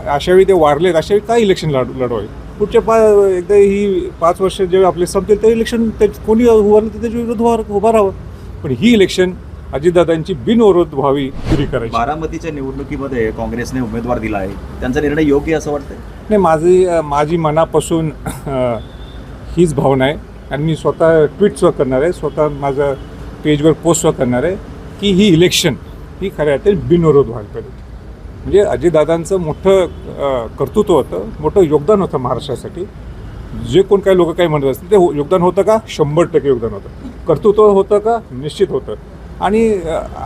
अशावेळी ते वारलेत, अशावेळी काय इलेक्शन लढवावे? पुढच्या एकदा ही 5 वर्ष जेव्हा आपले संपतील ते इलेक्शन कोणी उभारलं तर त्याच्या विरोधात उभं राहावं. पण ही इलेक्शन अजितदादांची बिनविरोध व्हावी, पुरी करायची. बारामतीच्या निवडणुकीमध्ये काँग्रेसने उमेदवार दिला आहे, त्यांचा निर्णय योग्य असं वाटतंय? नाही, माझी मनापासून हीच भावना आहे आणि मी स्वतः ट्विटसुद्धा करणार आहे, स्वतः माझं पेजवर पोस्टसुद्धा करणार आहे की ही इलेक्शन ही खऱ्या अर्थाने बिनविरोध व्हायला पाहिजे. म्हणजे अजितदादांचं मोठं कर्तृत्व होतं, मोठं योगदान होतं महाराष्ट्रासाठी. जे कोण काही लोक काही म्हणत असतील ते योगदान होतं का? 100% योगदान होतं. कर्तृत्व होतं का? निश्चित होतं. आणि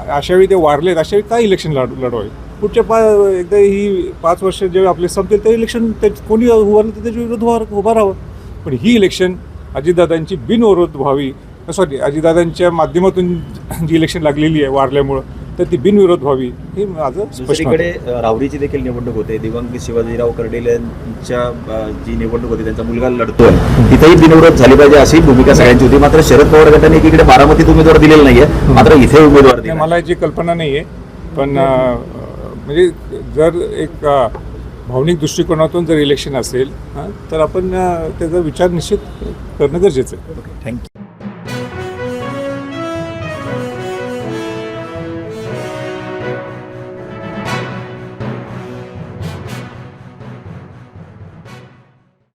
अशावेळी ते वारलेत, अशावेळी काय इलेक्शन लढवावे? पुढच्या एकदा ही 5 वर्ष जेव्हा आपले संपतील ते इलेक्शन कोणी उभारलं तर त्याच्या विरोधात उभं राहावं. पण ही इलेक्शन अजितदादांची बिनविरोध व्हावी, अजितदादांच्या माध्यमातून जी इलेक्शन लागलेली आहे वारल्यामुळं, तर ती बिनविरोध व्हावी हे माझं स्पष्ट मत आहे. दुसरीकडे राहुरीची देखील निवडणूक होते, दिवंगत शिवाजीराव कर्डिले यांच्या जी निवडणूक होती त्यांचा मुलगा लढतोय, तिथेही बिनविरोध झाली पाहिजे अशी भूमिका सगळ्यांची होती. मात्र शरद पवार गटाने एकीकडे बारामतीत उमेदवार दिलेला नाहीये, मात्र इथे उमेदवार दिला. मला याची कल्पना नाही आहे, पण म्हणजे जर एक भावनिक दृष्टिकोनातून जर इलेक्शन असेल तर आपण त्याचा विचार निश्चित करणं गरजेचं आहे. थँक्यू.